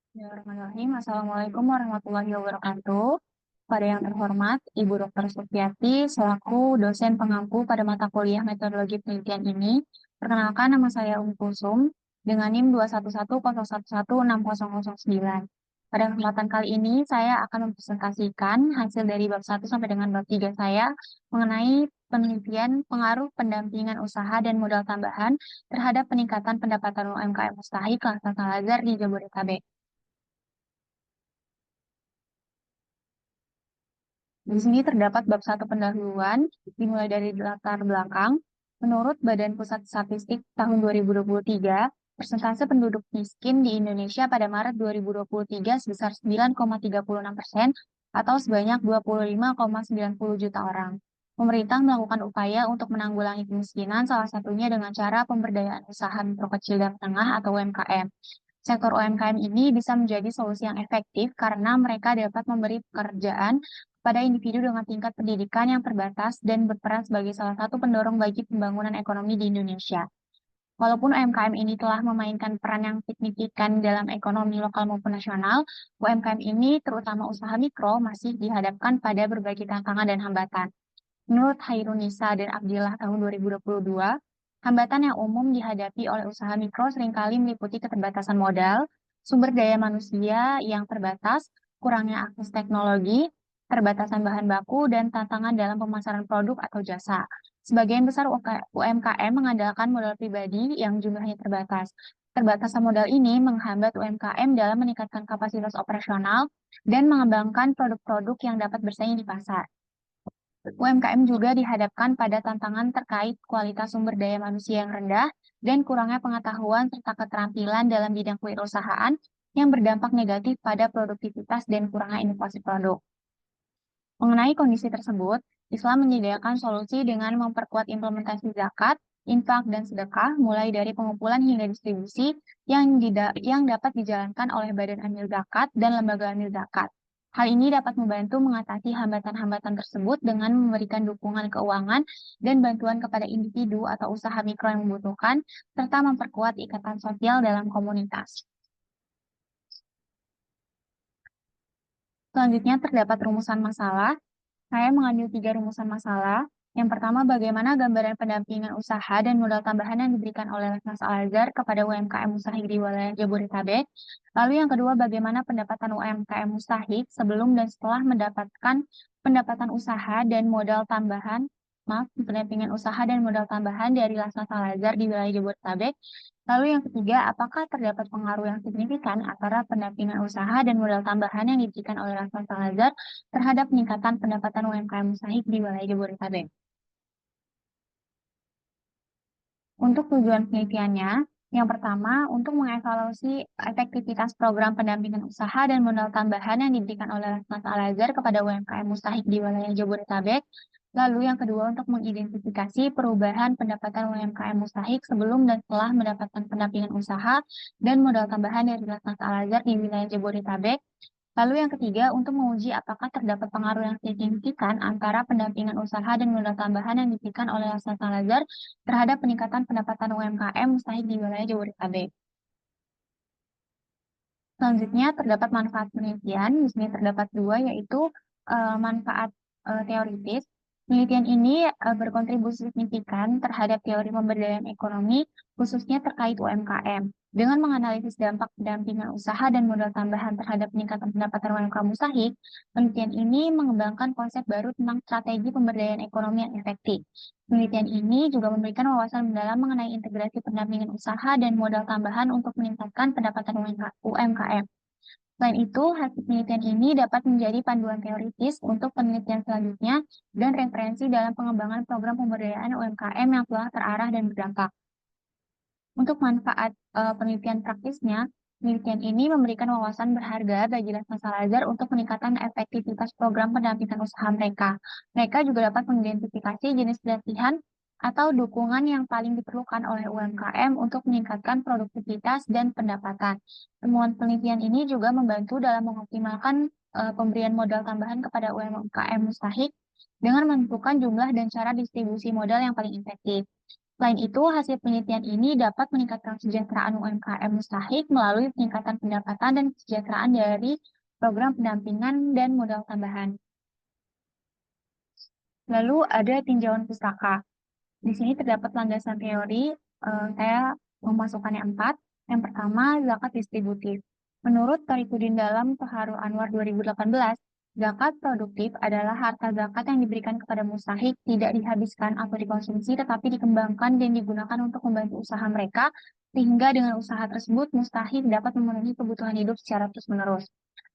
Bismillahirrahmanirrahim. Assalamualaikum warahmatullahi wabarakatuh. Pada yang terhormat, Ibu Dr. Supiati, selaku dosen pengampu pada mata kuliah metodologi penelitian ini, perkenalkan nama saya Kulsum dengan NIM 211011609. Pada kesempatan kali ini, saya akan mempresentasikan hasil dari bab 1 sampai dengan bab 3 saya mengenai penelitian pengaruh pendampingan usaha dan modal tambahan terhadap peningkatan pendapatan UMKM Mustahik kelas Al-Azhar di Jabodetabek. Di sini terdapat bab 1 pendahuluan, dimulai dari latar belakang. Menurut Badan Pusat Statistik tahun 2023, persentase penduduk miskin di Indonesia pada Maret 2023 sebesar 9,36% atau sebanyak 25,90 juta orang. Pemerintah melakukan upaya untuk menanggulangi kemiskinan, salah satunya dengan cara pemberdayaan usaha mikro kecil dan menengah atau UMKM. Sektor UMKM ini bisa menjadi solusi yang efektif karena mereka dapat memberi pekerjaan pada individu dengan tingkat pendidikan yang terbatas dan berperan sebagai salah satu pendorong bagi pembangunan ekonomi di Indonesia. Walaupun UMKM ini telah memainkan peran yang signifikan dalam ekonomi lokal maupun nasional, UMKM ini, terutama usaha mikro, masih dihadapkan pada berbagai tantangan dan hambatan. Menurut Hairunisa dan Abdillah tahun 2022, hambatan yang umum dihadapi oleh usaha mikro seringkali meliputi keterbatasan modal, sumber daya manusia yang terbatas, kurangnya akses teknologi, keterbatasan bahan baku, dan tantangan dalam pemasaran produk atau jasa. Sebagian besar UMKM mengandalkan modal pribadi yang jumlahnya terbatas. Keterbatasan modal ini menghambat UMKM dalam meningkatkan kapasitas operasional dan mengembangkan produk-produk yang dapat bersaing di pasar. UMKM juga dihadapkan pada tantangan terkait kualitas sumber daya manusia yang rendah dan kurangnya pengetahuan serta keterampilan dalam bidang kewirausahaan yang berdampak negatif pada produktivitas dan kurangnya inovasi produk. Mengenai kondisi tersebut, Islam menyediakan solusi dengan memperkuat implementasi zakat, infak, dan sedekah, mulai dari pengumpulan hingga distribusi yang dapat dijalankan oleh Badan Amil Zakat dan lembaga amil zakat. Hal ini dapat membantu mengatasi hambatan-hambatan tersebut dengan memberikan dukungan keuangan dan bantuan kepada individu atau usaha mikro yang membutuhkan, serta memperkuat ikatan sosial dalam komunitas. Selanjutnya terdapat rumusan masalah. Saya mengambil 3 rumusan masalah. Yang pertama, bagaimana gambaran pendampingan usaha dan modal tambahan yang diberikan oleh Lasnas Al-Azhar kepada UMKM Mustahik di wilayah Jabodetabek. Lalu yang kedua, bagaimana pendapatan UMKM Mustahik sebelum dan setelah mendapatkan pendapatan usaha dan modal tambahan, pendampingan usaha dan modal tambahan dari Lasnas Al-Azhar di wilayah Jabodetabek. Lalu yang ketiga, apakah terdapat pengaruh yang signifikan antara pendampingan usaha dan modal tambahan yang diberikan oleh Lasnas Al-Azhar terhadap peningkatan pendapatan UMKM Mustahik di wilayah Jabodetabek? Untuk tujuan penelitiannya, yang pertama, untuk mengevaluasi efektivitas program pendampingan usaha dan modal tambahan yang diberikan oleh Lasnas Al-Azhar kepada UMKM Mustahik di wilayah Jabodetabek. Lalu yang kedua, untuk mengidentifikasi perubahan pendapatan UMKM Mustahik sebelum dan setelah mendapatkan pendampingan usaha dan modal tambahan dari Lasnas Al-Azhar di wilayah Jabodetabek. Lalu yang ketiga, untuk menguji apakah terdapat pengaruh yang signifikan antara pendampingan usaha dan modal tambahan yang diberikan oleh Lasnas Al-Azhar terhadap peningkatan pendapatan UMKM Mustahik di wilayah Jabodetabek. Selanjutnya, terdapat manfaat penelitian. Di sini terdapat dua, yaitu manfaat teoritis. Penelitian ini berkontribusi signifikan terhadap teori pemberdayaan ekonomi, khususnya terkait UMKM. Dengan menganalisis dampak pendampingan usaha dan modal tambahan terhadap peningkatan pendapatan UMKM Mustahik, penelitian ini mengembangkan konsep baru tentang strategi pemberdayaan ekonomi yang efektif. Penelitian ini juga memberikan wawasan mendalam mengenai integrasi pendampingan usaha dan modal tambahan untuk meningkatkan pendapatan UMKM. Selain itu, hasil penelitian ini dapat menjadi panduan teoritis untuk penelitian selanjutnya dan referensi dalam pengembangan program pemberdayaan UMKM yang telah terarah dan berdampak. Untuk manfaat penelitian praktisnya, penelitian ini memberikan wawasan berharga bagi Lasnas Al-Azhar untuk meningkatkan efektivitas program pendampingan usaha mereka. Mereka juga dapat mengidentifikasi jenis pelatihan atau dukungan yang paling diperlukan oleh UMKM untuk meningkatkan produktivitas dan pendapatan. Temuan penelitian ini juga membantu dalam mengoptimalkan pemberian modal tambahan kepada UMKM Mustahik dengan menentukan jumlah dan cara distribusi modal yang paling efektif. Selain itu, hasil penelitian ini dapat meningkatkan kesejahteraan UMKM mustahik melalui peningkatan pendapatan dan kesejahteraan dari program pendampingan dan modal tambahan. Lalu ada tinjauan pustaka. Di sini terdapat landasan teori, saya memasukkannya 4. Yang pertama, zakat distributif. Menurut Tarikudin dalam Toharu Anwar 2018, zakat produktif adalah harta zakat yang diberikan kepada mustahik, tidak dihabiskan atau dikonsumsi, tetapi dikembangkan dan digunakan untuk membantu usaha mereka, sehingga dengan usaha tersebut mustahik dapat memenuhi kebutuhan hidup secara terus-menerus.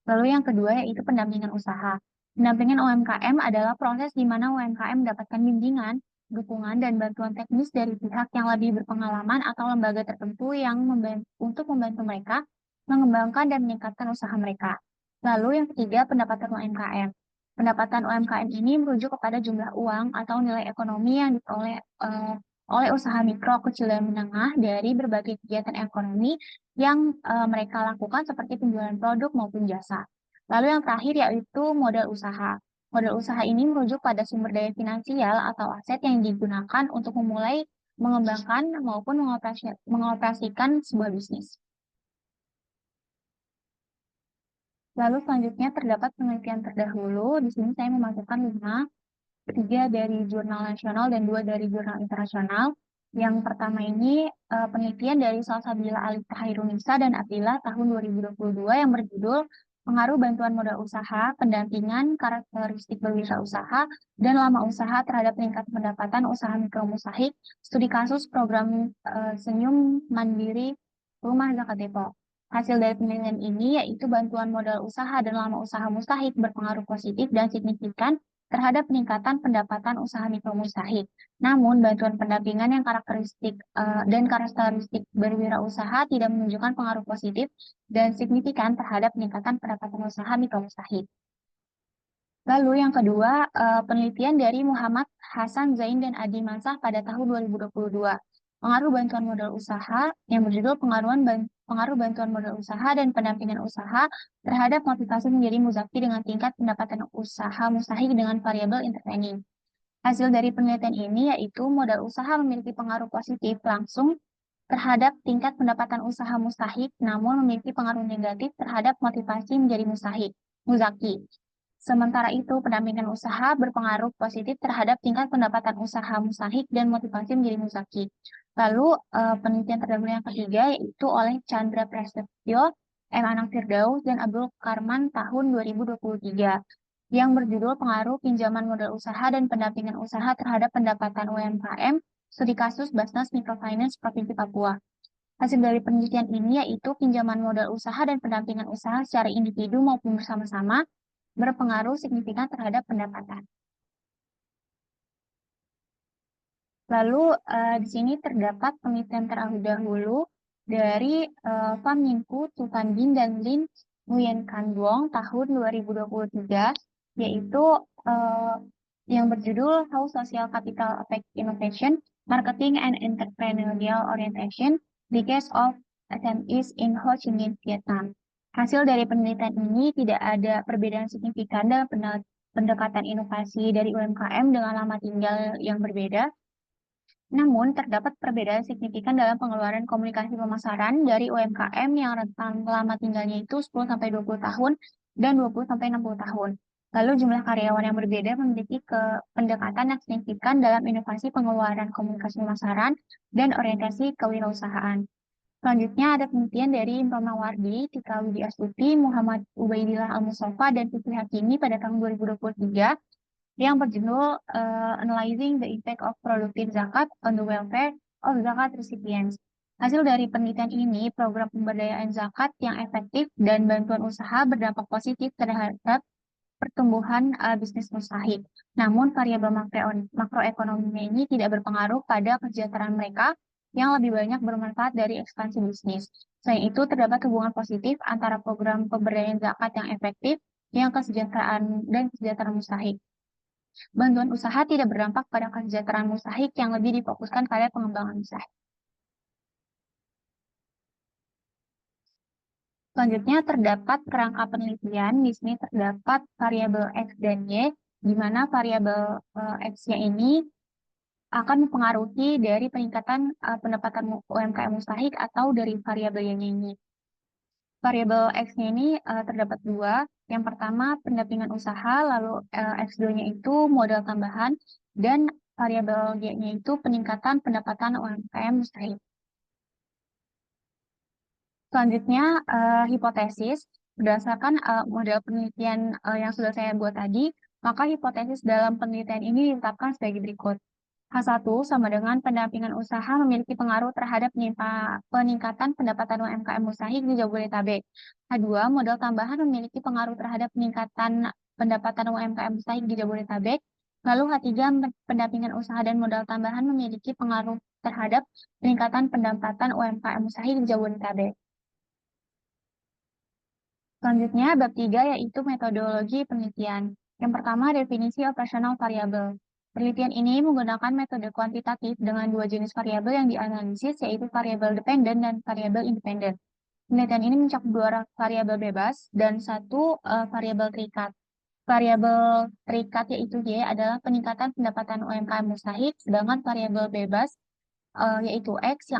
Lalu yang kedua yaitu pendampingan usaha. Pendampingan UMKM adalah proses di mana UMKM mendapatkan bimbingan, dukungan, dan bantuan teknis dari pihak yang lebih berpengalaman atau lembaga tertentu yang untuk membantu mereka mengembangkan dan meningkatkan usaha mereka. Lalu yang ketiga, pendapatan UMKM. Pendapatan UMKM ini merujuk kepada jumlah uang atau nilai ekonomi yang diperoleh oleh usaha mikro, kecil, dan menengah dari berbagai kegiatan ekonomi yang mereka lakukan seperti penjualan produk maupun jasa. Lalu yang terakhir yaitu modal usaha. Modal usaha ini merujuk pada sumber daya finansial atau aset yang digunakan untuk memulai mengembangkan maupun mengoperasikan sebuah bisnis. Lalu selanjutnya terdapat penelitian terdahulu. Di sini saya memasukkan 5, 3 dari jurnal nasional dan 2 dari jurnal internasional. Yang pertama ini penelitian dari Salsabila Alif Tahirunisa dan Atila tahun 2022 yang berjudul Pengaruh Bantuan Modal Usaha, Pendampingan, Karakteristik Berwirausaha, dan Lama Usaha terhadap peningkatan pendapatan usaha mikro mustahik, studi kasus program Senyum Mandiri Rumah Zakat Depok. Hasil dari penelitian ini yaitu bantuan modal usaha dan lama usaha mustahik berpengaruh positif dan signifikan terhadap peningkatan pendapatan usaha mikro mustahik. Namun, bantuan pendampingan yang karakteristik berwirausaha tidak menunjukkan pengaruh positif dan signifikan terhadap peningkatan pendapatan usaha mikro mustahik. Lalu yang kedua, penelitian dari Muhammad Hasan Zain dan Adi Mansah pada tahun 2022. Pengaruh bantuan modal usaha yang berjudul pengaruh bantuan modal usaha dan pendampingan usaha terhadap motivasi menjadi muzaki dengan tingkat pendapatan usaha mustahik dengan variabel intervening. Hasil dari penelitian ini yaitu modal usaha memiliki pengaruh positif langsung terhadap tingkat pendapatan usaha mustahik, namun memiliki pengaruh negatif terhadap motivasi menjadi muzaki. Sementara itu, pendampingan usaha berpengaruh positif terhadap tingkat pendapatan usaha mustahik dan motivasi menjadi muzaki. Lalu, penelitian terdahulu yang ketiga yaitu oleh Chandra Prasetyo, M. Anang Firdaus, dan Abdul Karman tahun 2023 yang berjudul Pengaruh Pinjaman Modal Usaha dan Pendampingan Usaha terhadap Pendapatan UMKM, Studi Kasus Basnas Microfinance Provinsi Papua. Hasil dari penelitian ini yaitu pinjaman modal usaha dan pendampingan usaha secara individu maupun bersama-sama berpengaruh signifikan terhadap pendapatan. Lalu di sini terdapat penelitian terdahulu dari Faminku, Tutandin, dan Lin Nguyen Kandwong tahun 2023, yaitu yang berjudul How Social Capital Affect Innovation, Marketing and Entrepreneurial Orientation, the Case of SMEs in Ho Chi Minh, Vietnam. Hasil dari penelitian ini tidak ada perbedaan signifikan dalam pendekatan inovasi dari UMKM dengan lama tinggal yang berbeda. Namun, terdapat perbedaan signifikan dalam pengeluaran komunikasi pemasaran dari UMKM yang rentang lama tinggalnya itu 10-20 tahun dan 20-60 tahun. Lalu jumlah karyawan yang berbeda memiliki pendekatan yang signifikan dalam inovasi pengeluaran komunikasi pemasaran dan orientasi kewirausahaan. Selanjutnya ada penelitian dari Roma Wardi, Tika Widi Astuti, Muhammad Ubaidillah Al-Mustafa, dan Fikri Hakimi pada tahun 2023 yang berjudul Analyzing the Impact of Productive Zakat on the Welfare of Zakat Recipients. Hasil dari penelitian ini, program pemberdayaan zakat yang efektif dan bantuan usaha berdampak positif terhadap pertumbuhan bisnis mustahik. Namun, variabel makroekonominya ini tidak berpengaruh pada kesejahteraan mereka yang lebih banyak bermanfaat dari ekspansi bisnis. Selain itu, terdapat hubungan positif antara program pemberdayaan zakat yang efektif yang kesejahteraan mustahik. Bantuan usaha tidak berdampak pada kesejahteraan mustahik yang lebih difokuskan pada pengembangan usaha. Selanjutnya terdapat kerangka penelitian. Di sini terdapat variabel X dan Y, di mana variabel X-nya ini akan mempengaruhi dari peningkatan pendapatan UMKM mustahik atau dari variabel yang ini. Variabel X-nya ini terdapat dua. Yang pertama pendampingan usaha, lalu X2-nya itu modal tambahan, dan variabel Y-nya itu peningkatan pendapatan UMKM mustahik. Selanjutnya, hipotesis. Berdasarkan model penelitian yang sudah saya buat tadi, maka hipotesis dalam penelitian ini ditetapkan sebagai berikut. H1 sama dengan pendampingan usaha memiliki pengaruh terhadap peningkatan pendapatan UMKM mustahik di Jabodetabek. H2, modal tambahan memiliki pengaruh terhadap peningkatan pendapatan UMKM mustahik di Jabodetabek. Lalu H3, pendampingan usaha dan modal tambahan memiliki pengaruh terhadap peningkatan pendapatan UMKM mustahik di Jabodetabek. Selanjutnya, bab 3 yaitu metodologi penelitian. Yang pertama, definisi operasional variabel. Penelitian ini menggunakan metode kuantitatif dengan dua jenis variabel yang dianalisis, yaitu variabel dependen dan variabel independen. Penelitian ini mencakup dua variabel bebas dan satu variabel terikat. Variabel terikat yaitu Y adalah peningkatan pendapatan UMKM mustahik, sedangkan variabel bebas yaitu X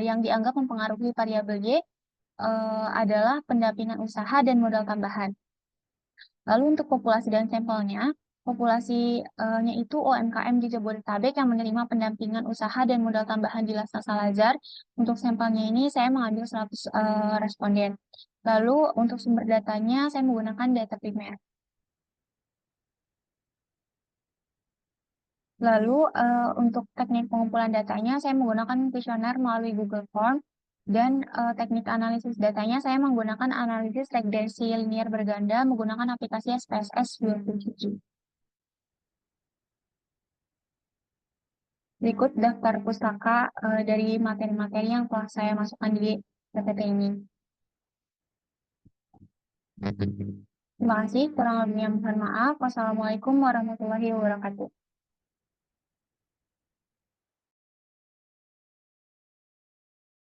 yang dianggap mempengaruhi variabel Y adalah pendampingan usaha dan modal tambahan. Lalu untuk populasi dan sampelnya, populasinya itu UMKM di Jabodetabek yang menerima pendampingan usaha dan modal tambahan di Lasar Salazar. Untuk sampelnya ini saya mengambil 100 responden. Lalu untuk sumber datanya saya menggunakan data primer. Lalu untuk teknik pengumpulan datanya saya menggunakan kuesioner melalui Google Form, dan teknik analisis datanya saya menggunakan analisis regresi linear berganda menggunakan aplikasi SPSS 27. Berikut daftar pustaka dari materi-materi yang telah saya masukkan di PPT ini. Terima kasih, kurang lebihnya mohon maaf. Wassalamualaikum warahmatullahi wabarakatuh.